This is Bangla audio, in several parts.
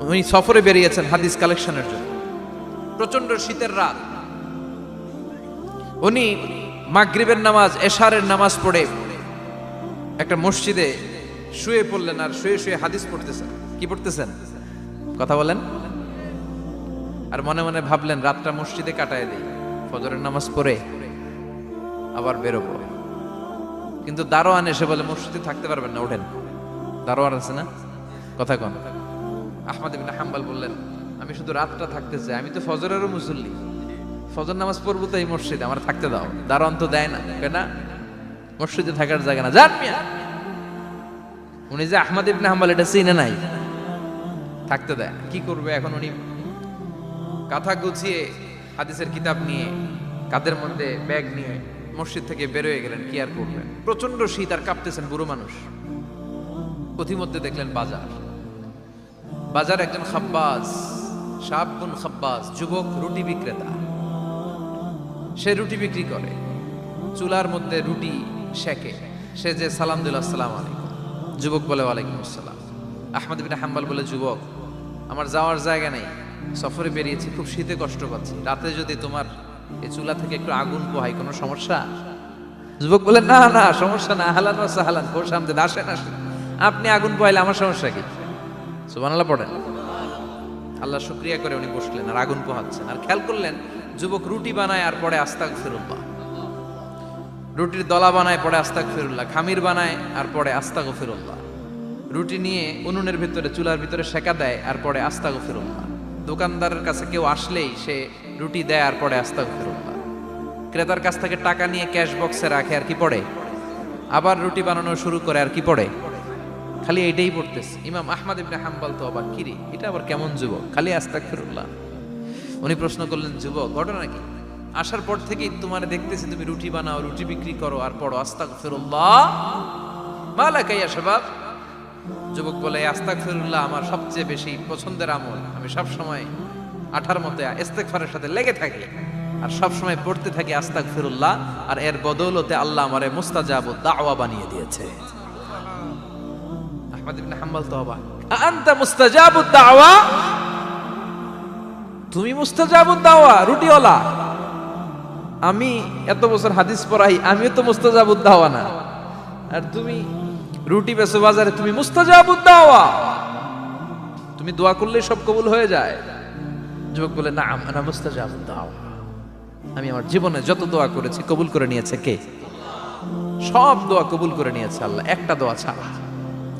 উনি সফরে বেরিয়েছেন হাদিস কালেকশনের জন্য। প্রচন্ড শীতের রাত, উনি মাগরিবের নামাজ, এশারের নামাজ পড়ে একটা মসজিদে শুয়ে পড়লেন, আর শুয়ে শুয়ে হাদিস পড়তেছেন। কি পড়তেছেন? কথা বলেন। আর মনে মনে ভাবলেন রাতটা মসজিদে কাটায় দিই, ফজরের নামাজ পড়ে আবার বেরোবো। কিন্তু দারোয়ান এসে বলে মসজিদে থাকতে পারবেন না, ওঠেন। দারোয়ান আছে না, কথা কন। আহমদ ইবনে হাম্বল বললেন আমি শুধু রাতটা থাকতে চাই, আমি তো ফজরেরও মুসল্লি, ফজর নামাজ পড়বো তো এই মসজিদে, আমার থাকতে দাও। দারোয়ান তো দেয় না, কেনা মসজিদে থাকার জায়গা না, যান মিয়া। উনি যে আহমদ ইবনে হাম্বল এটা চিনে নাই, থাকতে দেয়। কি করবে এখন? উনি কাঁথা গুছিয়ে হাদিসের কিতাব নিয়ে কাঁধের মধ্যে ব্যাগ নিয়ে মসজিদ থেকে বেরোয় গেলেন। কি আর করবেন, প্রচন্ড শীত, আর কাঁপতেছেন, বুড়ো মানুষ। পথিমধ্যে দেখলেন বাজার, বাজার একজন খাব্বাজ, শাবুন খাব্বাজ, যুবক রুটি বিক্রেতা। সে রুটি বিক্রি করে, চুলার মধ্যে রুটি সেকে। সে যে সালাম দিল আসসালামু আলাইকুম, যুবক বলে ওয়ালাইকুম আসসালাম। আহমদ ইবনে হাম্বল বলে যুবক আমার যাওয়ার জায়গা নেই, সফরে বেরিয়েছি, খুব শীতে কষ্ট পাচ্ছি, রাতে যদি তোমার এই চুলা থেকে একটু আগুন পোহাই কোনো সমস্যা? যুবক বলে না না সমস্যা না, আহলান ওয়া সাহলান, বসে আমদের আসেন আসেন, আপনি আগুন পোহাইলে আমার সমস্যা কি? সুবহানাল্লাহ পড়েন। আল্লাহ শুকরিয়া করে উনি বসলেন আর আগুন পোহাচ্ছেন। আর খেয়াল করলেন যুবক রুটি বানায় আর পরে আস্তাগফিরুল্লাহ, রুটির দলা বানায় পরে আস্তাগফিরুল্লাহ, খামির বানায় আর পরে আস্তাগফিরুল্লাহ, রুটি নিয়ে উনুনের ভিতরে চুলার ভিতরে সেকা দেয় আর পরে আস্তাগফিরুল্লাহ, দোকানদারের কাছে কেউ আসলেই সে রুটি দেয় আর পরে আস্তাগফিরুল্লাহ, ক্রেতার কাছ থেকে টাকা নিয়ে ক্যাশ বক্সে রাখে আর কি পড়ে, আবার রুটি বানানো শুরু করে আর কি পড়ে, খালি এইটাই পড়তেছে। ইমাম আহমদ ইবনে হাম্বল তো আবার কিরে, এটা আবার কেমন যুবক, খালি আস্তাগফিরুল্লাহ। উনি প্রশ্ন করলেন যুবক ঘটনা কি? আসার পর থেকেই তোমার দেখতেছি তুমি রুটি বানাও, রুটি বিক্রি করো আর পড়ো আস্তাগফিরুল্লাহ, মালাকা ইয়া শাবাব। যুবক বলে আস্তাগফিরুল্লাহ আমার সবচেয়ে বেশি পছন্দের আমল, আমি সব সময় আঠার মতো ইস্তেগফারের সাথে লেগে থাকি আর সব সময় পড়তে থাকি আস্তাগফিরুল্লাহ, আর এর বদৌলতে আল্লাহ আমারে মুস্তাজাবুদ দাওয়া বানিয়ে দিয়েছে। আহমদ ইবনে হাম্বল তো অবাক, আনতা মুস্তাজাবুদ দাওয়া, তুমি মুস্তাজাবুদ দাওয়া, রুটিওয়ালা। আমি এত বছর হাদিস পড়াই, আমিও তো মুস্তাজাবুদ দাওয়া না, আর তুমি রুটি বেচো বাজারে, তুমি মুস্তাজাবুদ দাওয়া, তুমি দোয়া করলে সব কবুল হয়ে যায়। যুবক বলে না আনা মুস্তাজাবুদ দাওয়া, আমি আমার জীবনে যত দোয়া করেছি কবুল করে নিয়েছে কে? সব দোয়া কবুল করে নিয়েছে আল্লাহ, একটা দোয়া ছাড়া।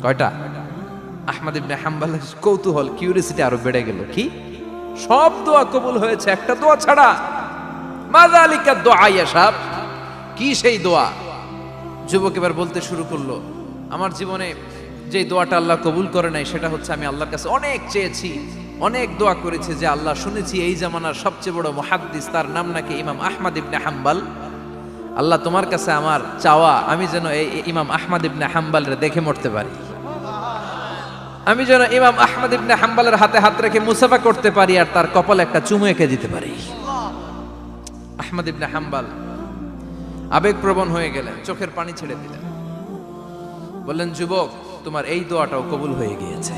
কয়টা? আহমদ ইবনে হাম্বলের কৌতূহল, কিউরিয়াসিটি আরো বেড়ে গেল। কি? সব দোয়া কবুল হয়েছে, একটা দোয়া ছাড়া। মাযালিকা দোয়া ইয়া শাব, কি সেই দোয়া? যুবক এবার বলতে শুরু করলো আমার জীবনে যে দোয়াটা আল্লাহ কবুল করে নাই সেটা হচ্ছে আমি আল্লাহর কাছে অনেক চেয়েছি, অনেক দোয়া করেছি যে আল্লাহ, শুনেছি এই জামানার সবচেয়ে বড় মুহাদ্দিস, তার নাম নাকি ইমাম আহমদ ইবনে হাম্বল। আল্লাহ তোমার কাছে আমার চাওয়া আমি যেন এই ইমাম আহমদ ইবনে হাম্বলের দেখে মরতে পারি, আমি যেন ইমাম আহমদ ইবনে হাম্বলের হাতে হাত রেখে মুসাফা করতে পারি আর তার কপালে একটা চুমু এঁকে দিতে পারি। আহমদ ইবনে হাম্বল আবেগপ্রবণ হয়ে গেলেন, চোখের পানি ছেড়ে দিলেন, বললেন যুবক তোমার এই দোয়াটাও কবুল হয়ে গিয়েছে।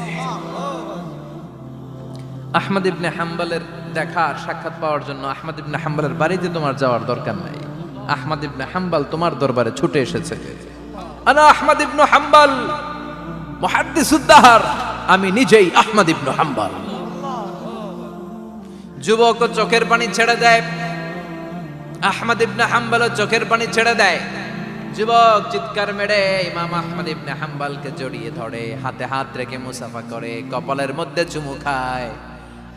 আহমদ ইবনে হাম্বলের দেখা সাক্ষাৎ পাওয়ার জন্য আহমদ ইবনে হাম্বলের বাড়িতে তোমার যাওয়ার দরকার নাই, আহমদ ইবনে হাম্বল তোমার দরবারে ছুটে এসেছে। আনা আহমদ ইবনে হাম্বল মুহাদ্দিসুদ দাহর, আমি নিজেই আহমদ ইবনে হাম্বল। যুবক চোখের পানি ছেড়ে দেয়, আহমদ ইবনে হাম্বল চোখের পানি ছেড়ে দেয়। যুবক চিৎকার মেরে ইমাম আহমদ ইবনে হাম্বলকে জড়িয়ে ধরে, হাতে হাত রেখে মুসাফা করে, কপালের মধ্যে চুমু খায়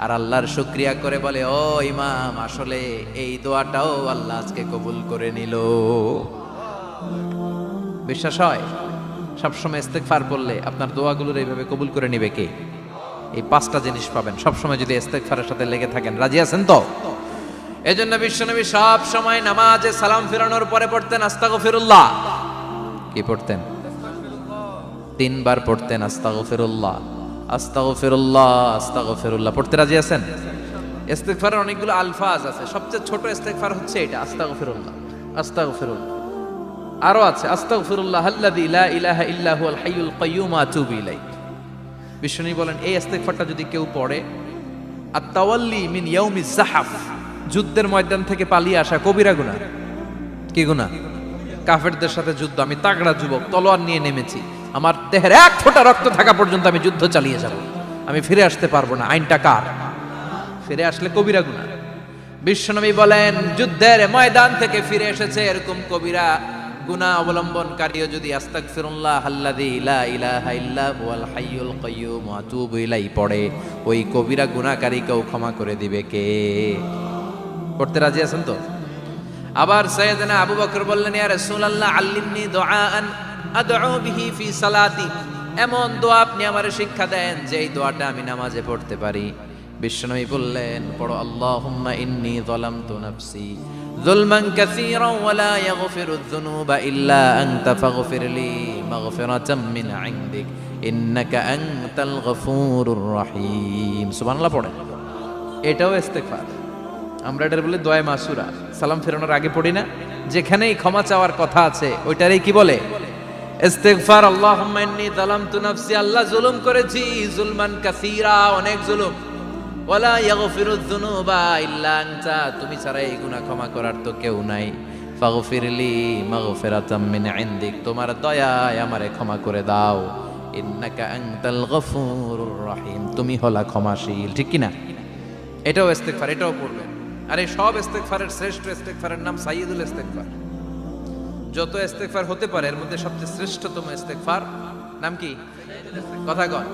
আর আল্লাহর শুকরিয়া করে বলে ও ইমাম, আসলে এই দোয়াটাও আল্লাহ আজকে কবুল করে নিল। বিশ্বাস হয় সবসময় ইস্তেগফার করলে আপনার দোয়াগুলোর এইভাবে কবুল করে নিবে কে? এই পাঁচটা জিনিস পাবেন সবসময় যদি ইস্তেগফারের সাথে লেগে থাকেন। রাজি আছেন তো? এজন্য বিশ্বনবী সব সময় নামাজে সালাম ফিরানোর পরে পড়তেন আস্তাগফিরুল্লাহ। কি পড়তেন? 3 বার পড়তেন আস্তাগফিরুল্লাহ, আস্তাগফিরুল্লাহ, আস্তাগফিরুল্লাহ। পড়তে রাজি আছেন? ইস্তেগফারের অনেকগুলো আলফাজ আছে, সবচেয়ে ছোট ইস্তেগফার হচ্ছে এটা, আস্তাগফিরুল্লাহ, আস্তাগফিরুল্লাহ। আরো আছে আস্তাগফিরুল্লাহ আল্লাযী লা ইলাহা ইল্লা হুয়াল হাইয়ুল কাইয়্যুম আতুবু ইলাইহি, বিশ্বনবী বলেন এই ইস্তেগফারটা যদি কেউ পড়ে, আত-তাওয়াল্লি মিন ইয়াউমিজ যাহাফ, যুদ্ধের ময়দান থেকে পালিয়ে আসা কবিরা গুনাহ। কি গুনাহ? কাফেরদের সাথে যুদ্ধ, আমি তাগড়া যুবক, তলোয়ার নিয়ে নেমেছি, আমার দেহের এক ফোঁটা রক্ত থাকা পর্যন্ত আমি যুদ্ধ চালিয়ে যাব, আমি ফিরে আসতে পারবো না, আইনটা কার? ফিরে আসলে কবিরা গুনাহ। বিশ্বনবী বলেন যুদ্ধের ময়দান থেকে ফিরে এসেছে এরকম কবিরা গুনাহ অবলম্বনকারীও যদি আস্তাগফিরুল্লাহ আল্লাযী লা ইলাহা ইল্লা হুয়াল হাইয়ুল কাইয়্যুম ওয়া আতুবু ইলাইহি পড়ে, ওই কবিরা গুনাহকারীকেও ক্ষমা করে দিবে কে? পড়তে রাজি আছেন তো? আবার সাইয়েদনা আবু বকর বললেন, ইয়া রাসূলুল্লাহ আল্লিমনি দুআআন আদউ বিহি ফি সালাতি, এমন দোয়া আপনি আমারে শিক্ষা দেন যে এই দোয়াটা আমি নামাজে পড়তে পারি। বিশ্বনবী বললেন, পড়ো আল্লাহুম্মা ইন্নী যালামতু নাফসি যুলমান কাসীরান ওয়া লা ইয়াগফিরুয যুনুবা ইল্লা আনতা ফাগফিরলি মাগফিরাতাম মিন ইনদিক ইন্নাকা আনতাল গফুরুর রহিম। সুবহানাল্লাহ পড়েন, এটাও ইস্তেগফার। আমরা এটার বলে দোয়া মাসুরা, সালাম ফেরানোর আগে পড়ি না? যেখানেই ক্ষমা চাওয়ার কথা আছে ওইটারই কি বলে? ইস্তেগফার। আল্লাহুম্মা ইন্নী যালামতু নাফসি, আল্লাহ জুলুম করেছি, যুলমান কাসীরা, অনেক জুলুম, ওয়ালা ইয়াগফিরুয যুনুবা ইল্লা আনতা, তুমি ছাড়া এই গুনাহ ক্ষমা করার তো কেউ নাই, ফাগফিরলি মাগফিরাতাম মিন ইনদিক, তোমার দয়ায় আমারে ক্ষমা করে দাও, ইন্নাকা আনতাল গফুরুর রহিম, তুমি হলা ক্ষমাশীল। ঠিক কি না? এটাও ইস্তেগফার, এটাও পড়বেন। আর এই সব ইস্তেগফারের শ্রেষ্ঠ ইস্তেগফারের নাম সাইয়্যিদুল ইস্তেগফার। যত ইস্তেগফার হতে পারে এর মধ্যে সবচেয়ে শ্রেষ্ঠতম ইস্তেগফার নাম কি? কথা কন।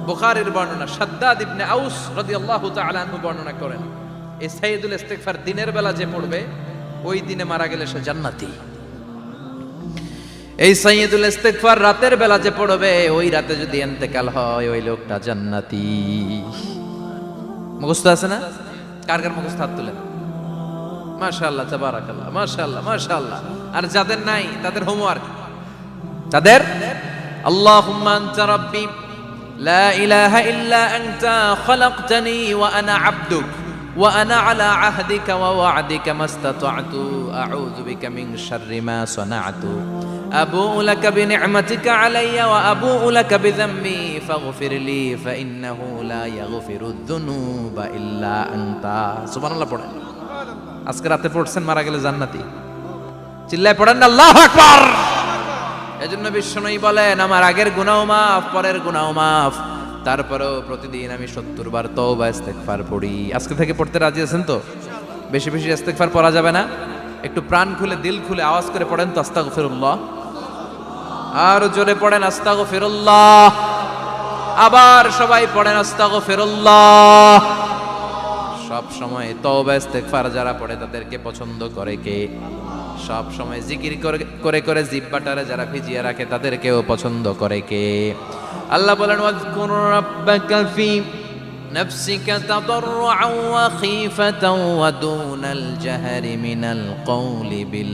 বুখারীর বর্ণনা, শাদ্দাদ ইবনে আউস রাদিয়াল্লাহু তাআলা আনহু বর্ণনা করেন, এই সাইয়্যিদুল ইস্তেগফার দিনের বেলা যে পড়বে ওই দিনে মারা গেলে সে জান্নাতি। এই সাইয়্যিদুল ইস্তেগফার রাতের বেলা যে পড়বে ওই রাতে যদি ইন্তেকাল হয় ওই লোকটা জান্নাতি। মুখস্থ আছে না? কার কার মুখস্থ হাত তুলেন। মাশাআল্লাহ, তাবারাকাল্লাহ, মাশাআল্লাহ, মাশাআল্লাহ। আর যাদের নাই তাদের হোমওয়ার্ক, তাদের আল্লাহুম্মা আনতা রাব্বি লা ইলাহা ইল্লা আনতা খালাকতানি ওয়া আনা আবদুক ওয়া আনা আলা আহদিকা ওয়া ওয়া'দিকা মাস্তাতা'তু আউযু বিকা মিন শাররি মা সানা'তু আবু'ু লাকা বিনি'মাতিকা আলাইয়া ওয়া আবু'ু লাকা বিযামবি ফাগফিরলি ফাইন্নাহু লা ইয়াগফিরুয যুনুবা ইল্লা আনতা। সুবহানাল্লাহ পড়েন। আজকে রাতে পড়ছেন, মারা গেলে জান্নাতি। চিল্লায় পড়েন আল্লাহু আকবার। এজন্য বিশ্বনবী বলেন আমার আগের গুনাহ মাফ, পরের গুনাহ মাফ, তারপরেও প্রতিদিন আমি 70 বার তওবা ইস্তেগফার পড়ি। আজকে থেকে পড়তে রাজি আছেন তো? বেশি বেশি ইস্তেগফার পড়া যাবে না? একটু প্রাণ খুলে দিল খুলে আওয়াজ করে পড়েন তো আস্তাগফিরুল্লাহ। আর জোরে পড়েন আস্তাগফিরুল্লাহ। আবার সবাই পড়েন আস্তাগফিরুল্লাহ। সব সময় তওবা ইস্তেগফার যারা পড়ে তাদেরকে পছন্দ করে কে? সব সময় জিকির করে করে জিহ্বাটারে যারা ভিজিয়ে রাখে তাদেরকেও পছন্দ করে কে? আল্লাহ বলেন ওয়াজকুর রাব্বাকা ফি নাফসিকা তাদাররুআন ওয়া খীফাতান ওয়া দুনাল জাহরি মিনাল কওলি বিল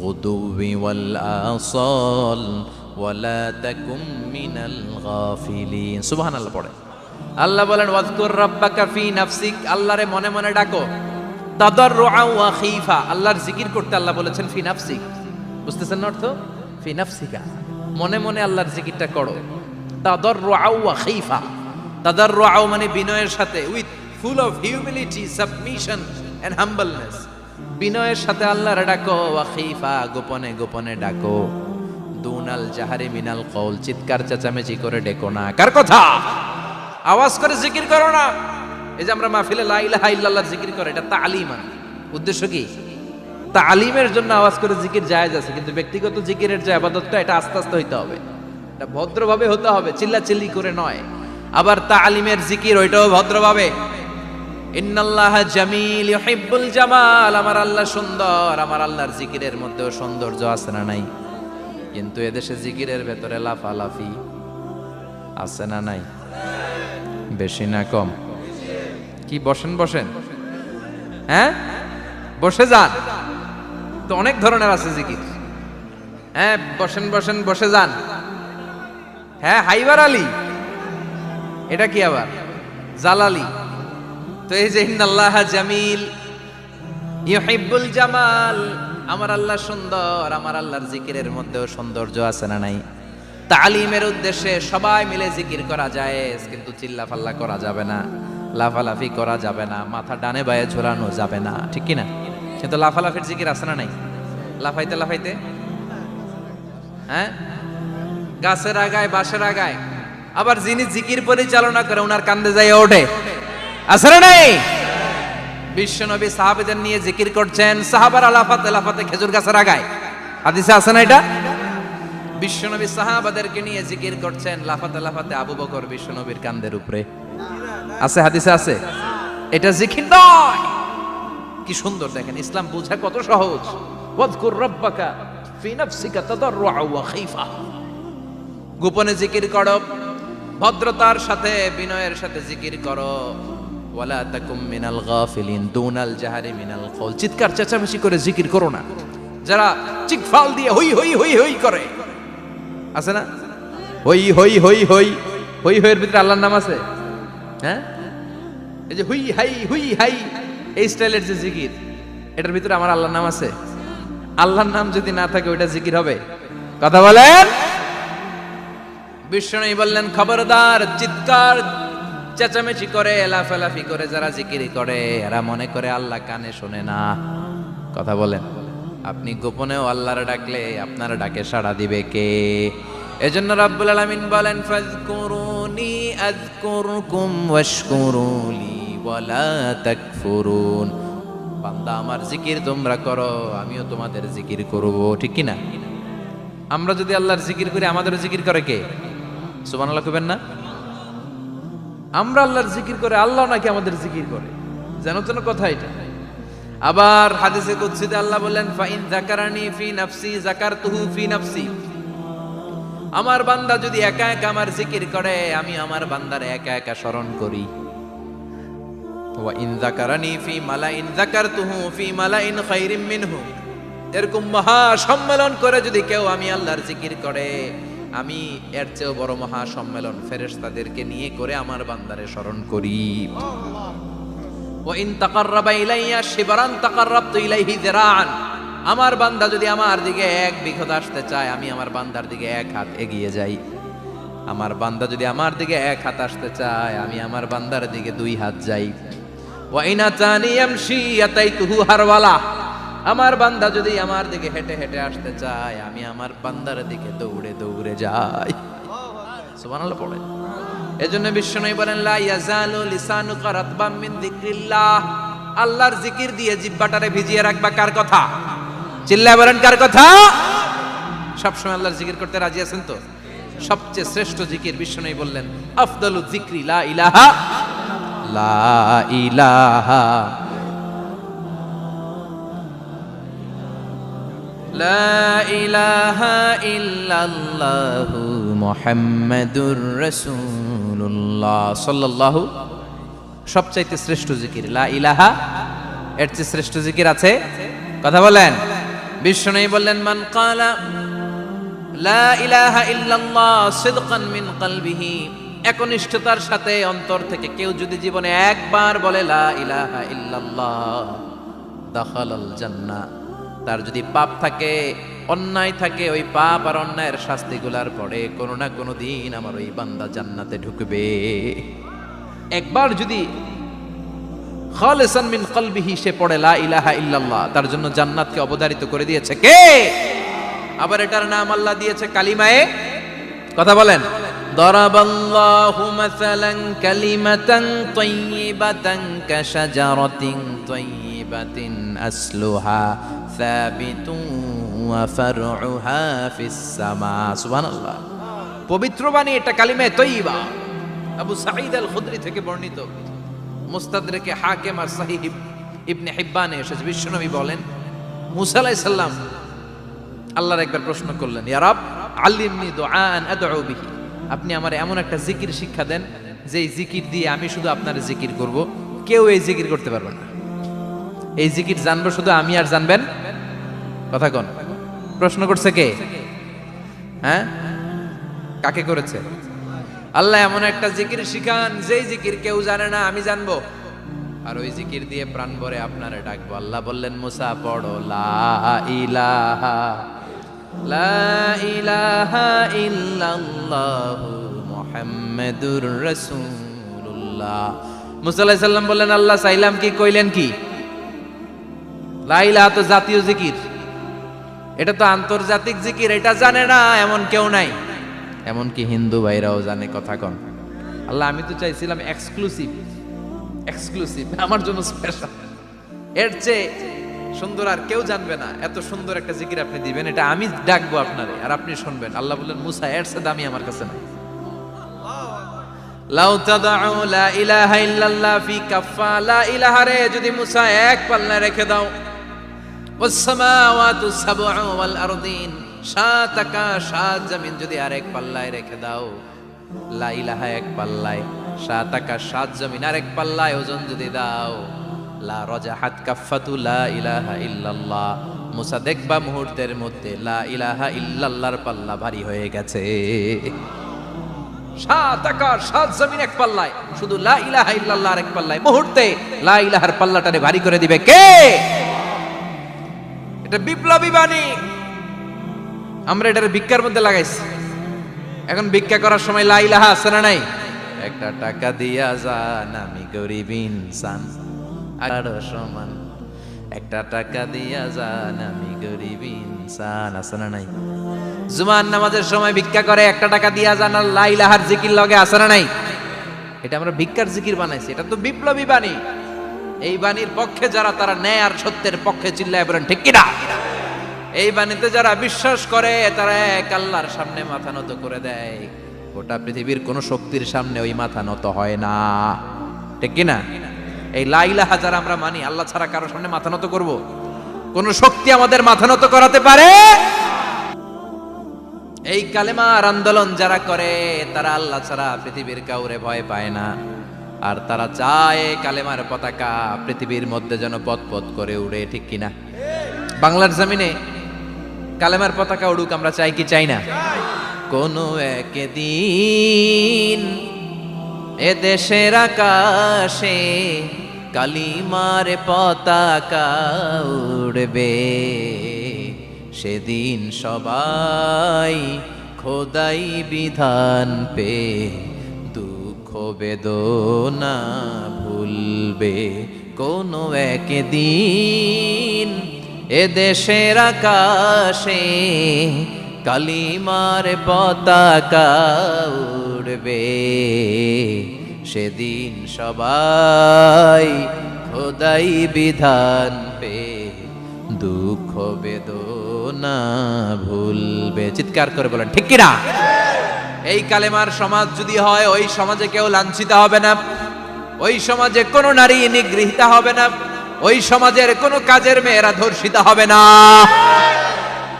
গুদুবি ওয়াল আসাল ওয়া লা তাকুম মিনাল গাফিলিন। সুবহানাল্লাহ পড়ে। আল্লাহ বলেন ওয়াজকুর রাব্বাকা ফি নাফসিক, আল্লাহরে মনে মনে ডাকো, তাদাররুআন ওয়া খীফা, আল্লাহর জিকির করতে আল্লাহ বলেছেন ফি নাফসিক। বুঝতেছেন না অর্থ? ফি নাফসিকা, মনে মনে আল্লাহর জিকিরটা করো। তাদাররুআন ওয়া খীফা, তাদাররুআ মানে বিনয়ের সাথে, with full of humility, submission and humbleness, বিনয়ের সাথে আল্লাহর ডাকো। ওয়া খীফা, গোপনে গোপনে ডাকো। দুনাল জাহারি মিনাল কওল, চিৎকার চেঁচামেচি করে ডেকো না। কার কথা? আওয়াজ করে জিকির করো না। এই যে আমরা মাহফিলে লা ইলাহা ইল্লাল্লাহ জিকির করে, এটা তালিম। উদ্দেশ্য কি? তালিমের জন্য আওয়াজ করে জিকির জায়েজ আছে, কিন্তু ব্যক্তিগত জিকিরের যে ইবাদতটা এটা আস্তে আস্তে হইতে হবে, এটা ভদ্রভাবে হতে হবে, চিল্লাচিল্লি করে নয়। আবার তালিমের জিকির ওইটাও ভদ্রভাবে। ইন্নাল্লাহা জামিল ইউহিব্বুল জামাল, আমার আল্লাহ সুন্দর, আমার আল্লাহর জিকিরের মধ্যেও সৌন্দর্য আছে না নাই? কিন্তু এদেশে জিকিরের ভেতরে লাফালাফি আছে না নাই? বেশি না কম? কি বসেন বসেন, হ্যাঁ বসে যান তো, অনেক ধরনের আছে জিকির। হ্যাঁ বসেন বসেন, বসে যান। হ্যাঁ হাইবার আলী, এটা কি আবার জালালি? তো এই যে ইন্নাল্লাহা জামিল ইউহিব্বুল জামাল, আমার আল্লাহ সুন্দর, আমার আল্লাহর জিকিরের মধ্যেও সৌন্দর্য আছে না নাই? তালিমের উদ্দেশ্যে সবাই মিলে জিকির করা যায়, কিন্তু চিল্লাফাল্লা করা যাবে না, লাফালাফি করা যাবে না, মাথা ডানে বায়ে ঝোলানো যাবে না, ঠিক কি না? কিন্তু লাফালাফির জিকির আছে না নাই? লাফাইতে লাফাইতে, হ্যাঁ, গাছের আগায় বাঁশের আগায়, আবার যিনি জিকির পরিচালনা করে ওনার কান্দে যায় ওঠে, আছে না নাই? বিশ্বনবী সাহাবীদের নিয়ে জিকির করছেন, সাহাবারা লাফাতে লাফাতে খেজুর গাছের আগায়, হাদিসে আছে না এটা? বিশ্বনবী সাহাবাদেরকে নিয়ে জিকির করছেন, লাফাতে লাফাতে আবু বকর বিশ্বনবীর কান্দের উপরে, আছে, হাদিসে আছে। এটা জিকির নয়। কি সুন্দর দেখেন, ইসলাম বোঝা কত সহজ। ওয়াজকুর রাব্বাকা ফি নাফসিকা তাদাররুআ ওয়া খাইফা, গোপনে জিকির করো, ভদ্রতার সাথে বিনয়ের সাথে জিকির করো। ওয়ালা তাকুম মিনাল গাফিলিন দুনাল জাহারি মিনাল কওল, চিৎকার চেঁচামেচি করে জিকির করো না। যারা চিকফাল দিয়ে হই হই হই হই করে, আছে না? হই হই হই হই হই হইয়ের ভিতরে আল্লাহর নাম আছে, হ্যাঁ? এই যে হুই হাই হুই হাই, এই স্টাইলের যে জিকির, এটার ভিতরে আমার আল্লাহর নাম আছে? আল্লাহর নাম যদি না থাকে ওইটা জিকির হবে? কথা বলেন। বিষ্ণু বললেন, খবরদার, চিৎকার চেঁচামেচি করে লাফালাফি করে যারা জিকির করে এরা মনে করে আল্লাহ কানে শোনে না। কথা বলেন। আপনি গোপনেও আল্লাহর ডাকলে আপনার ডাকে সাড়া দিবে কে? এজন্য রাব্বুল আলামিন বলেন, ফাযকুরুনি আযকুরকুম ওয়াশকুরুলি ওয়ালা তাকফুরুন। বান্দা আমার জিকির তোমরা করো, আমিও তোমাদের জিকির করব, ঠিক কি না? আমরা যদি আল্লাহর জিকির করি, আমাদের জিকির করে কে? সুবহানাল্লাহ কইবেন না? আমরা আল্লাহর জিকির করে, আল্লাহ নাকি আমাদের জিকির করে, যেন তেন কথা এটা। আবার হাদিসে কুদসিতে আল্লাহ বলেন, ফাইন যাকারানি ফি নাফসি যাকারতুহু ফি নাফসি। আমার বান্দা যদি একা একা আমার জিকির করে, আমি আমার বান্দার একা একা স্মরণ করি। ওয়া ইন যাকারানি ফি মালাইন যাকারতুহু ফি মালাইন খায়রিম মিনহু। এরকম মহা সম্মেলন করে যদি কেউ আমি আল্লাহর জিকির করে, আমি এর চেয়েও বড় মহা সম্মেলন ফেরেশতাদেরকে নিয়ে করে আমার বান্দারে স্মরণ করি। ওয়া ইন তাকাররাবা ইলাইয়া শিবরান তাকাররাবতু ইলাইহি যিরাআন। আমার বান্দা যদি আমার দিকে এক বিঘত আসতে চায়, আমি আমার বান্দার দিকে এক হাত এগিয়ে যাই। আমার বান্দা যদি আমার দিকে এক হাত আসতে চায়, আমি আমার বান্দার দিকে দুই হাত যাই। ওয়া ইন আতানি ইয়ামশি আতাইতুহু হারওয়ালা। আমার বান্দা যদি আমার দিকে হেঁটে হেঁটে আসতে চায়, আমি আমার বান্দার দিকে দৌড়ে দৌড়ে যাই। সুবহানাল্লাহ পড়ে। এজন্য বিশ্বনবী বলেন, লা ইয়াজালু লিসানুকা রাতবাম মিন যিকরিল্লাহ। আল্লাহর জিকির দিয়ে জিহ্বাটারে ভিজিয়ে রাখবা। কার কথা? চিল্লায় বলেন, কার কথা? সবসময় আল্লাহর জিকির করতে রাজি আছেন তো? সবচেয়ে শ্রেষ্ঠ জিকির বিশ্বনবী বললেন, আফদালু যিকরি লা ইলাহা লা ইলাহা লা ইলাহা ইল্লাল্লাহু মুহাম্মাদুর রাসূলুল্লাহ সাল্লাল্লাহু। সবচাইতে শ্রেষ্ঠ জিকির লা ইলাহা। এর চেয়ে শ্রেষ্ঠ জিকির আছে? কথা বলেন। বিশ্বনবী বললেন, মান ক্বালা লা ইলাহা ইল্লাল্লাহ সিদকান মিন কলবিহি। একনিষ্ঠতার সাথে অন্তর থেকে কেউ যদি জীবনে একবার বলে লা ইলাহা ইল্লাল্লাহ, দাখালাল জান্নাহ। তার যদি পাপ থাকে, অন্যায় থাকে, ওই পাপ আর অন্যায়ের শাস্তিগুলার পরে কোনো না কোনো দিন আমার ওই বান্দা জান্নাতে ঢুকবে। একবার যদি খালিসান মিন কলবিহি সে পড়ে লা ইলাহা ইল্লাল্লাহ, তার জন্য জান্নাতকে অবধারিত করে দিয়েছে কে? আবার এটার নাম আল্লাহ দিয়েছে কালিমায়ে। কথা বলেন। দরাবাল্লাহু মাসালান কালিমাতান তাইয়িবাতান কাশাজারাতিন তাইয়িবাতিন আসলুহা সাবিতুন ওয়া ফারউহা ফিস সামা। সুবহানাল্লাহ। পবিত্র বাণী এটা কালিমায়ে তাইয়িবা। আবু সাঈদ আল খুদরি থেকে বর্ণিত, মুস্তাদরাকে হাকিম আর সহিহ ইবনে হিব্বানে এসেছে। বিশ্বনবী বলেন, মুসা আলাইহিস সালাম আল্লাহর একবার প্রশ্ন করলেন, ইয়া রাব আল্লিমনি দুআআন আদউ বিহি। আপনি আমার এমন একটা জিকির শিক্ষা দেন যেই জিকির দিয়ে আমি শুধু আপনার জিকির করব, কেউ এই জিকির করতে পারবে না। এই জিকির জানবো শুধু আমি, আর জানবেন। কথা কোন? প্রশ্ন করছে কে? হ্যাঁ, কাকে করেছে? আল্লাহ এমন একটা জিকির শিখান যেই জিকির কেউ জানে না, আমি জানবো, আর ওই জিকির দিয়ে প্রাণ ভরে আপনারে ডাকবো। আল্লাহ বললেন, মুসা পড়ো লা ইলাহা লা ইলাহা ইল্লাল্লাহু মুহাম্মাদুর রাসূলুল্লাহ। মুসা আলাইহিস সালাম বললেন, আল্লাহ চাইলাম কি, কইলেন কি? লা ইলাহা তো জাতীয় জিকির, এটা তো আন্তর্জাতিক জিকির, এটা জানে না এমন কেউ নাই। এমনকি হিন্দু ভাইরাও জানে। কথা কন। আল্লাহ আমি তো চাইছিলাম এক্সক্লুসিভ, আমার জন্য স্পেশাল, এর চেয়ে সুন্দর আর কেউ জানবে না। এত সুন্দর একটা জিকির আপনি দিবেন, এটা আমি ডাকবো আপনারে আর আপনি শুনবেন। আল্লাহ বললেন, মুসা এর চেয়ে দামি আমার কাছে নাই। লাউ তাদউ লা ইলাহা ইল্লাল্লাহ ফি কাফা, লা ইলাহা রে যদি মুসা এক পাল্লায় রেখে দাও, ওয়াস সামাওয়াতু সাবউ ওয়াল আরদিন, সাত আকাশ সাত জমিন যদি আরেক পাল্লায় রেখে দাও, লা ইলাহা এক পাল্লায়, সাত আকাশ সাত জমিন আরেক পাল্লায় ওজন যদি দাও, লা রাজাহাত কাফাতু লা ইলাহা ইল্লাল্লাহ, মুসা দেখবা মুহূর্তের মধ্যে লা ইলাহা ইল্লাল্লাহর পাল্লা ভারী হয়ে গেছে। সাত আকাশ সাত জমিন এক পাল্লায়, শুধু লা ইলাহা ইল্লাল্লাহ আরেক পাল্লায়, মুহূর্তে লা ইলাহার পাল্লাটারে ভারী করে দিবে কে? এটা বিপ্লবী বাণী। আমরা এটার ভিক্ষার মধ্যে লাগাইছি। এখন ভিক্ষা করার সময় লা ইলাহা আছে না নাই? একটা টাকা দিয়া যান, আমি গরিব ইনসান আর সমান, একটা টাকা দিয়া যান, আমি গরিব ইনসান, আছে না নাই? জুমার নামাজের সময় ভিক্ষা করে, একটা টাকা দিয়া যান, আর লা ইলাহার জিকির লগে, আছে না নাই? এটা আমরা ভিক্ষার জিকির বানাইছি। এটা তো বিপ্লবী বাণী। এই বাণীর পক্ষে যারা, তারা ন্যায় আর সত্যের পক্ষে চিল্লায় বলেন ঠিক কিনা? এই বাণীতে যারা বিশ্বাস করে, তারা এক আল্লাহর সামনে মাথা নত করে দেয়। গোটা পৃথিবীর কোন শক্তির সামনে ওই মাথা নত হয় না, ঠিক কিনা? এই লা ইলাহা যারা আমরা মানি, আল্লাহ ছাড়া কারো সামনে মাথা নত করব? কোন শক্তি আমাদের মাথা নত করাতে পারে? এই কালেমার আন্দোলন যারা করে, তারা আল্লাহ ছাড়া পৃথিবীর কাউরে ভয় পায় না। আর তারা চায় কালেমার পতাকা পৃথিবীর মধ্যে যেন পথ করে উড়ে, ঠিক কিনা? বাংলার জমিনে কালেমার পতাকা উড়ুক, আমরা চাই কি চাই না? কোন একদিন এ দেশের আকাশে কালিমার পতাকা উড়বে, সেদিন সবাই খোদাই বিধান পে দুঃখ বেদনা ভুলবে। কোন একদিন এ দেশের আকাশে কালিমার পতাকা উড়বে, সেদিন সবাই খোদাই বিধান পে দুঃখ বেদনা ভুলবে। চিৎকার করে বলেন ঠিক কিনা? এই কালেমার সমাজ যদি হয়, ওই সমাজে কেউ লাঞ্ছিত হবে না, ওই সমাজে কোনো নারী নিগৃহীত হবে না, ওই সমাজের কোনো কাজের মেয়েরা ধর্ষিত হবে না,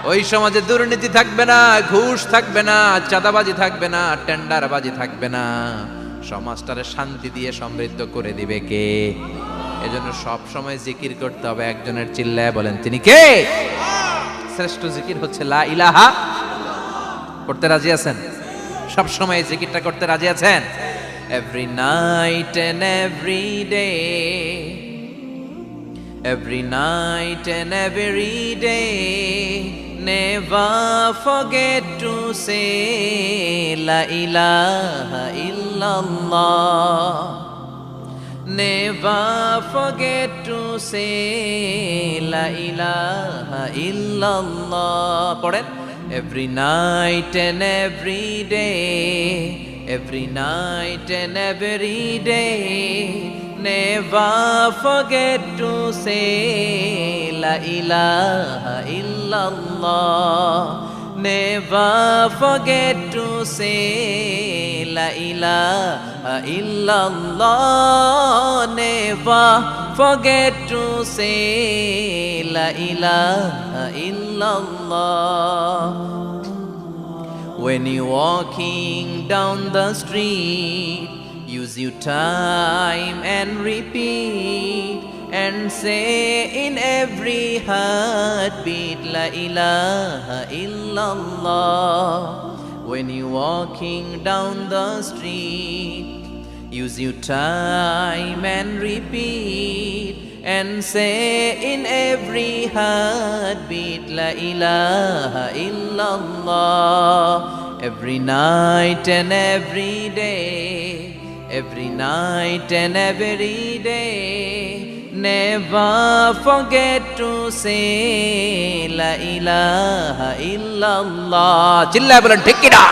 ওই সমাজে দুর্নীতি থাকবে না, ঘুষ থাকবে না, চাঁদাবাজি থাকবে না, টেন্ডারবাজি থাকবে না। সমাজটারে শান্তি দিয়ে সমৃদ্ধ করে দিবে কে? এজন্য সব সময় জিকির করতে হবে একজনের, চিল্লায় বলেন তিনি কে? শ্রেষ্ঠ জিকির হচ্ছে লা ইলাহা। করতে রাজি আছেন? সব সময় এই জিকিরটা করতে রাজি আছেন? Every night and every day, every night and every day, never forget to say la ilaha illallah, never forget to say la ilaha illallah. পড়েন, every night and every day, every night and every day, never forget to say la ilaha illallah, never forget to say la ilaha illallah, never forget to say la ilaha illallah. When you're walking down the street, use your time and repeat and say in every heartbeat la ilaha illallah. When you're walking down the street, Use your time and repeat and say in every heartbeat La ilaha illallah. Every night and every day, every night and every day, never forget to say La ilaha illallah. চিল্লায় বলেন ঠিক কিনা?